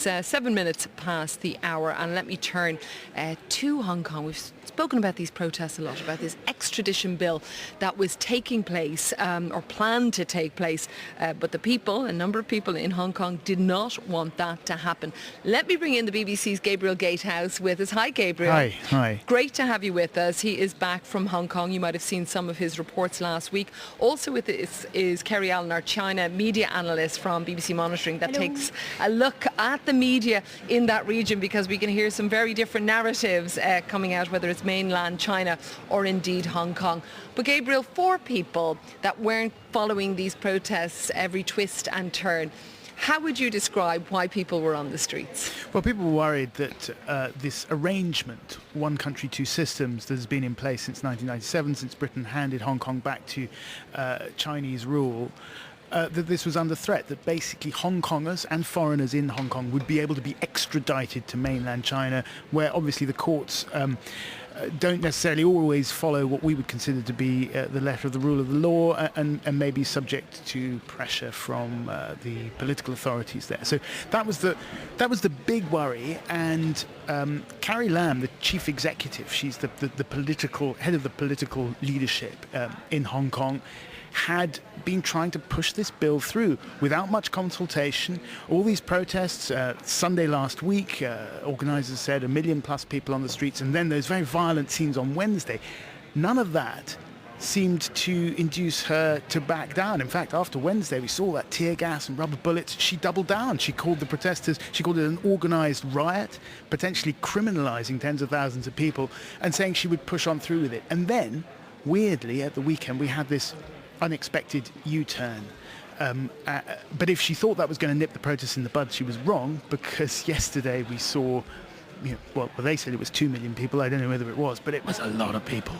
It's 7 minutes past the hour, and let me turn to Hong Kong. We've spoken about these protests a lot, about this extradition bill that was taking place or planned to take place, but the people, a number of people in Hong Kong, did not want that to happen. Let me bring in the BBC's Gabriel Gatehouse with us. Hi, Gabriel. Hi. Great to have you with us. He is back from Hong Kong. You might have seen some of his reports last week. Also with us is Kerry Allen, our China media analyst from BBC Monitoring, that takes a look at the media in that region, because we can hear some very different narratives coming out, whether it's mainland China or indeed Hong Kong. But Gabriel, for people that weren't following these protests every twist and turn, how would you describe why people were on the streets? Well, people were worried that this arrangement, one country, two systems, that has been in place since 1997, since Britain handed Hong Kong back to Chinese rule, that this was under threat, that basically Hong Kongers and foreigners in Hong Kong would be able to be extradited to mainland China, where obviously the courts don't necessarily always follow what we would consider to be the letter of the rule of the law, and may be subject to pressure from the political authorities there. So that was the big worry. And Carrie Lam, the chief executive, she's the political head of the political leadership in Hong Kong, had been trying to push this bill through without much consultation. All these protests, Sunday last week, organisers said 1 million plus people on the streets, and then those very violent scenes on Wednesday. None of that seemed to induce her to back down. In fact, after Wednesday, we saw that tear gas and rubber bullets. She doubled down. She called the protesters, she called it an organised riot, potentially criminalising tens of thousands of people, and saying she would push on through with it. And then, weirdly, at the weekend, we had this unexpected U-turn. But if she thought that was going to nip the protests in the bud, she was wrong, because yesterday we saw, well, they said it was 2 million people. I don't know whether it was, but it was a lot of people.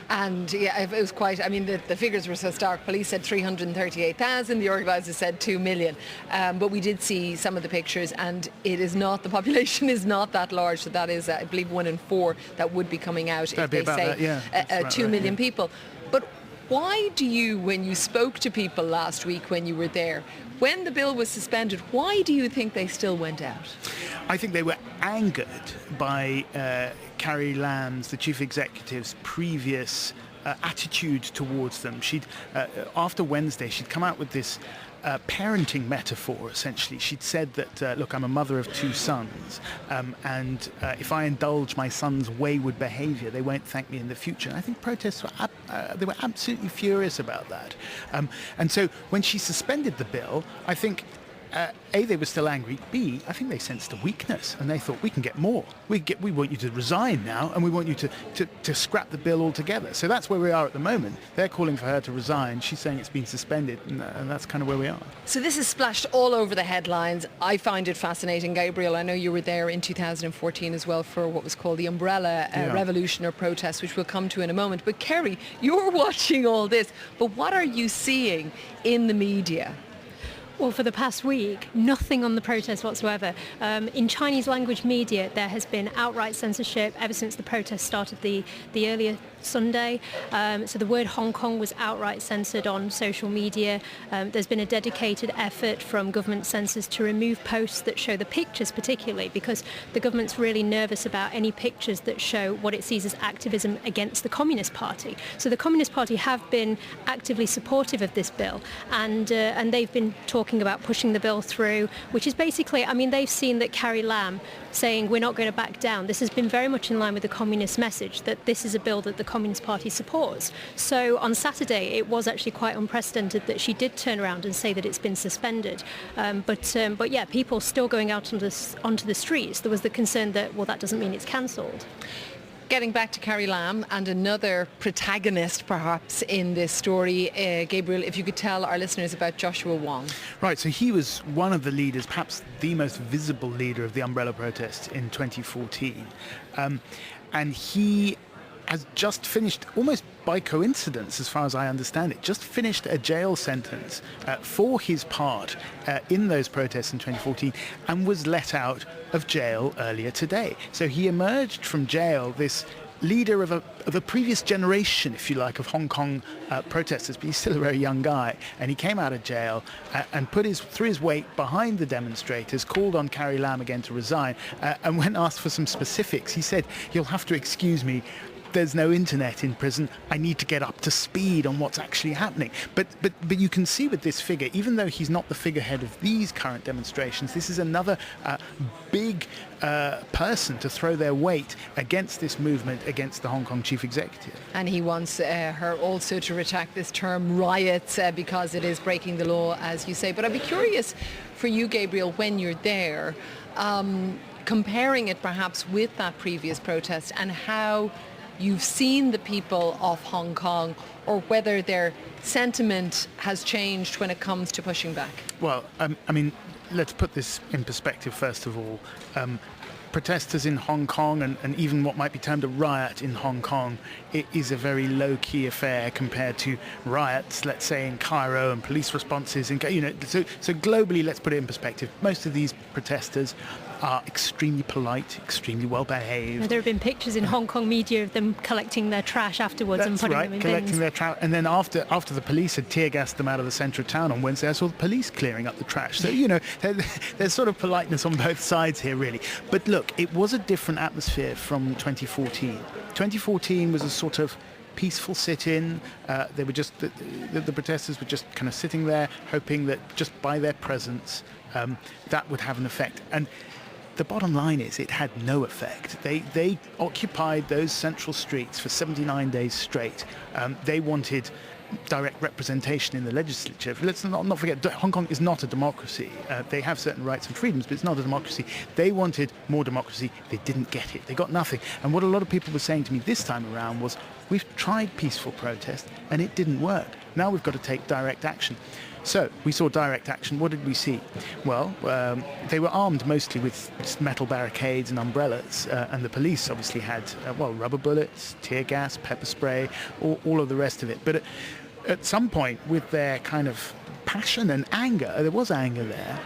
And yeah, it was quite, I mean, the figures were so stark. Police said 338,000, the organisers said 2 million. But we did see some of the pictures, and the population is not that large. So that is, I believe, 1 in 4 that would be coming out if they say 2 million people. But why do you, when you spoke to people last week when you were there, when the bill was suspended, why do you think they still went out? I think they were angered by Carrie Lam's, the chief executive's, previous attitude towards them. After Wednesday, she'd come out with this parenting metaphor, essentially. She'd said that, look, I'm a mother of 2 sons, and if I indulge my sons' wayward behaviour, they won't thank me in the future. And I think protests were they were absolutely furious about that. And so when she suspended the bill, I think A, they were still angry. B, I think they sensed a weakness, and they thought, we can get more. We want you to resign now, and we want you to scrap the bill altogether. So that's where we are at the moment. They're calling for her to resign. She's saying it's been suspended, and that's kind of where we are. So this is splashed all over the headlines. I find it fascinating. Gabriel, I know you were there in 2014 as well for what was called the Umbrella Revolution or protest, which we'll come to in a moment. But Kerry, you're watching all this, but what are you seeing in the media? Well, for the past week, nothing on the protest whatsoever. In Chinese language media, there has been outright censorship ever since the protest started the earlier Sunday. So the word Hong Kong was outright censored on social media. There's been a dedicated effort from government censors to remove posts that show the pictures, particularly because the government's really nervous about any pictures that show what it sees as activism against the Communist Party. So the Communist Party have been actively supportive of this bill, and they've been talking about pushing the bill through, which is basically, I mean, they've seen that Carrie Lam saying we're not going to back down. This has been very much in line with the communist message that this is a bill that the Communist Party supports. So on Saturday, it was actually quite unprecedented that she did turn around and say that it's been suspended. But yeah, people still going out onto the streets. There was the concern that, well, that doesn't mean it's cancelled. Getting back to Carrie Lam and another protagonist perhaps in this story, Gabriel, if you could tell our listeners about Joshua Wong. Right, so he was one of the leaders, perhaps the most visible leader of the Umbrella protests in 2014. And he has just finished, almost by coincidence, as far as I understand it, just finished a jail sentence for his part in those protests in 2014 and was let out of jail earlier today. So he emerged from jail, this leader of a previous generation, if you like, of Hong Kong protesters, but he's still a very young guy. And he came out of jail and threw his weight behind the demonstrators, called on Carrie Lam again to resign, and when asked for some specifics, he said, "You'll have to excuse me. There's no internet in prison. I need to get up to speed on what's actually happening." But you can see with this figure, even though he's not the figurehead of these current demonstrations, this is another big person to throw their weight against this movement, against the Hong Kong chief executive. And he wants her also to retract this term riots because it is breaking the law, as you say. But I'd be curious for you, Gabriel, when you're there, comparing it perhaps with that previous protest and how you've seen the people of Hong Kong, or whether their sentiment has changed when it comes to pushing back. Well, I mean, let's put this in perspective first of all. Protesters in Hong Kong and even what might be termed a riot in Hong Kong, it is a very low-key affair compared to riots, let's say, in Cairo, and police responses. So globally, let's put it in perspective. Most of these protesters are extremely polite, extremely well behaved. There have been pictures in Hong Kong media of them collecting their trash afterwards and putting them in collecting bins. their trash. And then after the police had tear gassed them out of the centre of town on Wednesday, I saw the police clearing up the trash. So, there's sort of politeness on both sides here, really. But look, it was a different atmosphere from 2014. 2014 was a sort of peaceful sit-in. They were just the protesters were just kind of sitting there, hoping that just by their presence, that would have an effect. And the bottom line is it had no effect. They occupied those central streets for 79 days straight. They wanted direct representation in the legislature. Let's not forget, Hong Kong is not a democracy. They have certain rights and freedoms, but it's not a democracy. They wanted more democracy. They didn't get it. They got nothing. And what a lot of people were saying to me this time around was, we've tried peaceful protest and it didn't work. Now we've got to take direct action. So we saw direct action. What did we see? Well, they were armed mostly with metal barricades and umbrellas, and the police obviously had, rubber bullets, tear gas, pepper spray, all of the rest of it. But at some point, with their kind of passion and anger, there was anger there,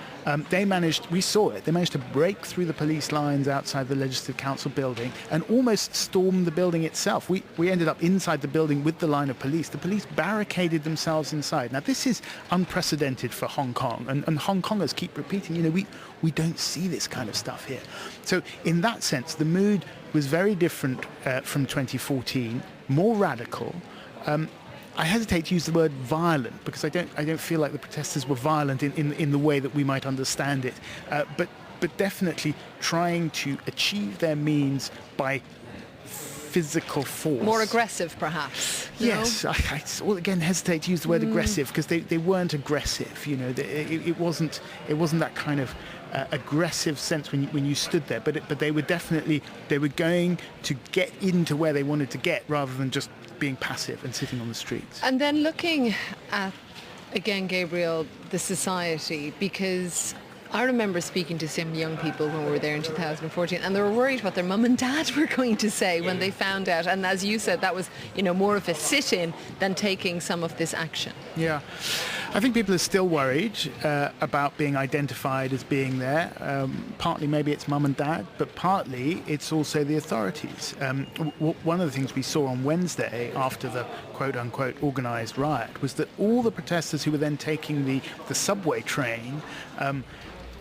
they managed to break through the police lines outside the Legislative Council building and almost storm the building itself. We ended up inside the building with the line of police. The police barricaded themselves inside. Now, this is unprecedented for Hong Kong, and Hong Kongers keep repeating, we don't see this kind of stuff here. So in that sense, the mood was very different from 2014, more radical. I hesitate to use the word violent because I don't feel like the protesters were violent in the way that we might understand it, but definitely trying to achieve their means by physical force. More aggressive, perhaps. Yes, I again hesitate to use the word aggressive because they weren't aggressive. It wasn't that kind of aggressive sense when you stood there, but they were going to get into where they wanted to get rather than just being passive and sitting on the streets. And then looking at, again, Gabriel, the society, because I remember speaking to some young people when we were there in 2014, and they were worried what their mum and dad were going to say when they found out. And as you said, that was, more of a sit-in than taking some of this action. Yeah. I think people are still worried about being identified as being there. Partly maybe it's mum and dad, but partly it's also the authorities. One of the things we saw on Wednesday after the quote-unquote organised riot was that all the protesters who were then taking the subway train,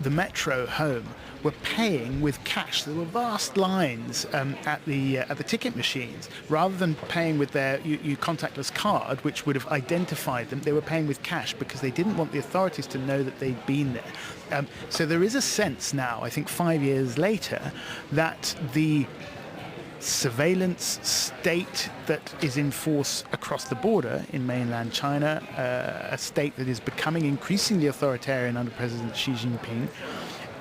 the metro home, were paying with cash. There were vast lines at the ticket machines. Rather than paying with their contactless card, which would have identified them, they were paying with cash because they didn't want the authorities to know that they'd been there. So there is a sense now, I think 5 years later, that the surveillance state that is in force across the border in mainland China, a state that is becoming increasingly authoritarian under President Xi Jinping,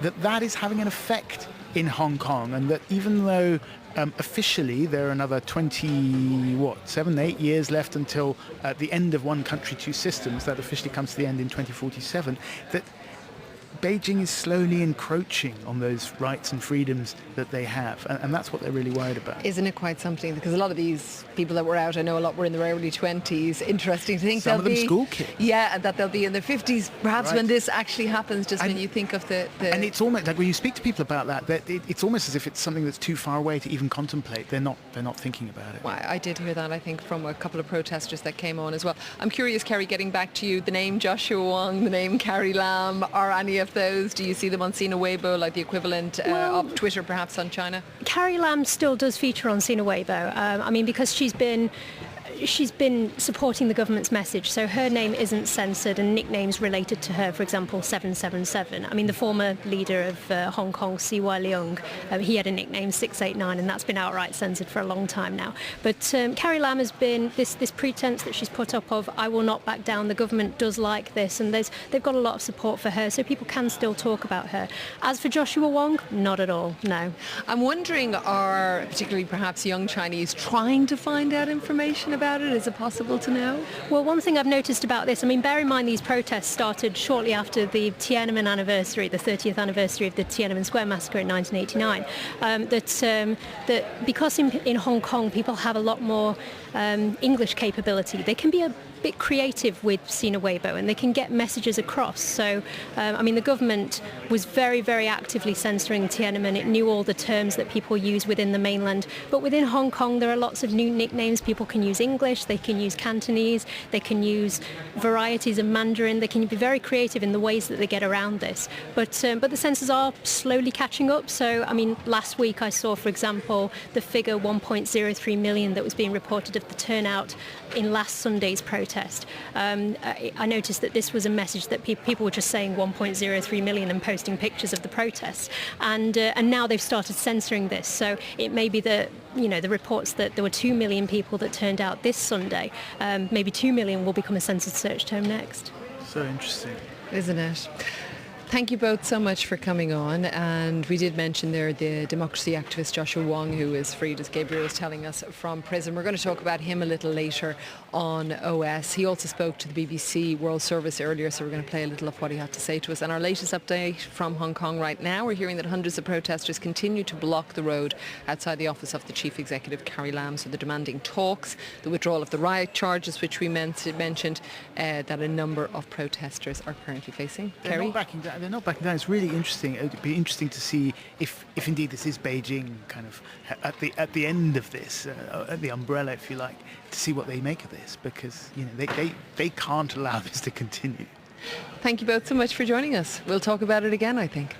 that is having an effect in Hong Kong, and that even though officially there are another 8 years left until the end of one country, two systems, that officially comes to the end in 2047, that Beijing is slowly encroaching on those rights and freedoms that they have, and that's what they're really worried about. Isn't it quite something? Because a lot of these people that were out, I know a lot were in their early 20s. Interesting to think Some of them school kids. Yeah, and that they'll be in their 50s, perhaps Right. when this actually happens, just when you think of the... And it's almost like when you speak to people about that, it's almost as if it's something that's too far away to even contemplate. They're not thinking about it. Well, I did hear that, I think, from a couple of protesters that came on as well. I'm curious, Kerry, getting back to you, the name Joshua Wong, the name Carrie Lam, are any of those, do you see them on Sina Weibo, like the equivalent of Twitter perhaps on China? Carrie Lam still does feature on Sina Weibo. I mean, because she's been supporting the government's message, so her name isn't censored and nicknames related to her, for example, 777. I mean, the former leader of Hong Kong, CY Leung, he had a nickname 689, and that's been outright censored for a long time now. But Carrie Lam has been this pretense that she's put up of, I will not back down, the government does like this, and they've got a lot of support for her, so people can still talk about her. As for Joshua Wong, not at all, no. I'm wondering, are particularly perhaps young Chinese trying to find out information about it? Is it possible to know? Well, one thing I've noticed about this, I mean, bear in mind these protests started shortly after the Tiananmen anniversary, the 30th anniversary of the Tiananmen Square massacre in 1989, that because in Hong Kong people have a lot more English capability, they can be a bit creative with Sina Weibo and they can get messages across. So, I mean, the government was very, very actively censoring Tiananmen. It knew all the terms that people use within the mainland. But within Hong Kong, there are lots of new nicknames. People can use English, they can use Cantonese, they can use varieties of Mandarin. They can be very creative in the ways that they get around this. But the censors are slowly catching up. So, I mean, last week I saw, for example, the figure 1.03 million that was being reported of the turnout in last Sunday's protest. I noticed that this was a message that people were just saying 1.03 million and posting pictures of the protests, and now they've started censoring this. So it may be that, you know, the reports that there were 2 million people that turned out this Sunday, maybe 2 million will become a censored search term next. So interesting. Isn't it? Thank you both so much for coming on, and we did mention there the democracy activist Joshua Wong, who is freed, as Gabriel was telling us, from prison. We're going to talk about him a little later on OS. He also spoke to the BBC World Service earlier, so we're going to play a little of what he had to say to us. And our latest update from Hong Kong right now, we're hearing that hundreds of protesters continue to block the road outside the office of the Chief Executive, Carrie Lam, so they're demanding talks, the withdrawal of the riot charges, which we mentioned that a number of protesters are currently facing. They're not backing down. They're not backing down. It's really interesting. It would be interesting to see if indeed this is Beijing kind of at the end of this, at the umbrella, if you like, to see what they make of this, because, you know, they can't allow this to continue. Thank you both so much for joining us. We'll talk about it again, I think.